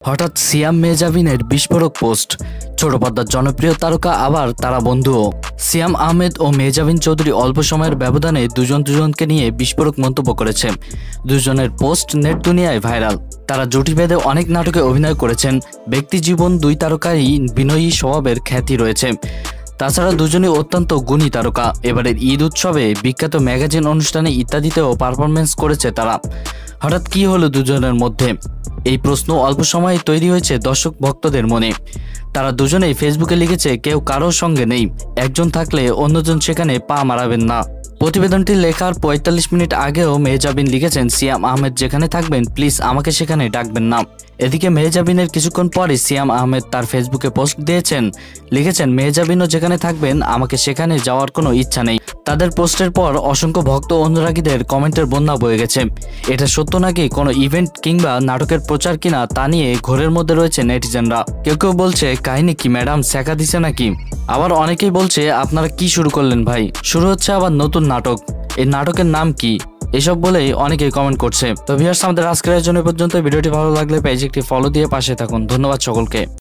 হঠাৎ সিয়াম মেহজাবিনের বিস্ফোরক পোস্ট। ছোট পর্দার জনপ্রিয় তারকা আবার তারা বন্ধুও। সিয়াম আহমেদ ও মেহজাবিন চৌধুরী অল্প সময়ের ব্যবধানে দুজনকে নিয়ে বিস্ফোরক মন্তব্য করেছে। দুজনের পোস্ট নেট দুনিয়ায় ভাইরাল। তারা জুটি বেঁধে অনেক নাটকে অভিনয় করেছেন। ব্যক্তি জীবন দুই তারকারই বিনয়ী স্বভাবের খ্যাতি রয়েছে। তাছাড়া দুজনই অত্যন্ত গুণী তারকা। এবারের ঈদ উৎসবে বিখ্যাত ম্যাগাজিন অনুষ্ঠানে ইত্যাদিতেও পারফরমেন্স করেছে তারা। হঠাৎ কি হলো দুজনের মধ্যে? এই প্রশ্ন অল্প সময়ে তৈরি হয়েছে দর্শক ভক্তদের মনে। তারা দুজনেই ফেসবুকে লিখেছে, কেউ কারোর সঙ্গে নেই, একজন থাকলে অন্যজন সেখানে পা মারাবেন না। প্রতিবেদনটি লেখার ৪৫ মিনিট আগেও মেহজাবিন লিখেছেন, সিয়াম আহমেদ যেখানে থাকবেন প্লিজ আমাকে সেখানে ডাকবেন না। এদিকে মেহজাবিনের কিছুক্ষণ পরে সিয়াম আহমেদ তার ফেসবুকে পোস্ট দিয়েছেন, লিখেছেন, মেহজাবিনও যেখানে থাকবেন আমাকে সেখানে যাওয়ার কোনো ইচ্ছা নেই। তাদের পোস্টের পর অসংখ্য ভক্ত অনুরাগীদের কমেন্টের বন্যা বয়ে গেছে। এটা সত্য নাকি কোনো ইভেন্ট কিংবা নাটকের প্রচার কিনা তা নিয়ে ঘোরের মধ্যে রয়েছে নেটিজেনরা। কেউ কেউ বলছে, কাহিনী কি ম্যাডাম, শেখা দিছে নাকি? আবার অনেকেই বলছে, আপনারা কি শুরু করলেন ভাই, শুরু হচ্ছে আবার নতুন নাটক, এই নাটকের নাম কি? এসব বলেই অনেকেই কমেন্ট করছে। তো ভিউয়ার্স, আমাদের আজকের জন্য পর্যন্ত। ভিডিওটি ভালো লাগলে পেজে একটি ফলো দিয়ে পাশে থাকুন। ধন্যবাদ সকলকে।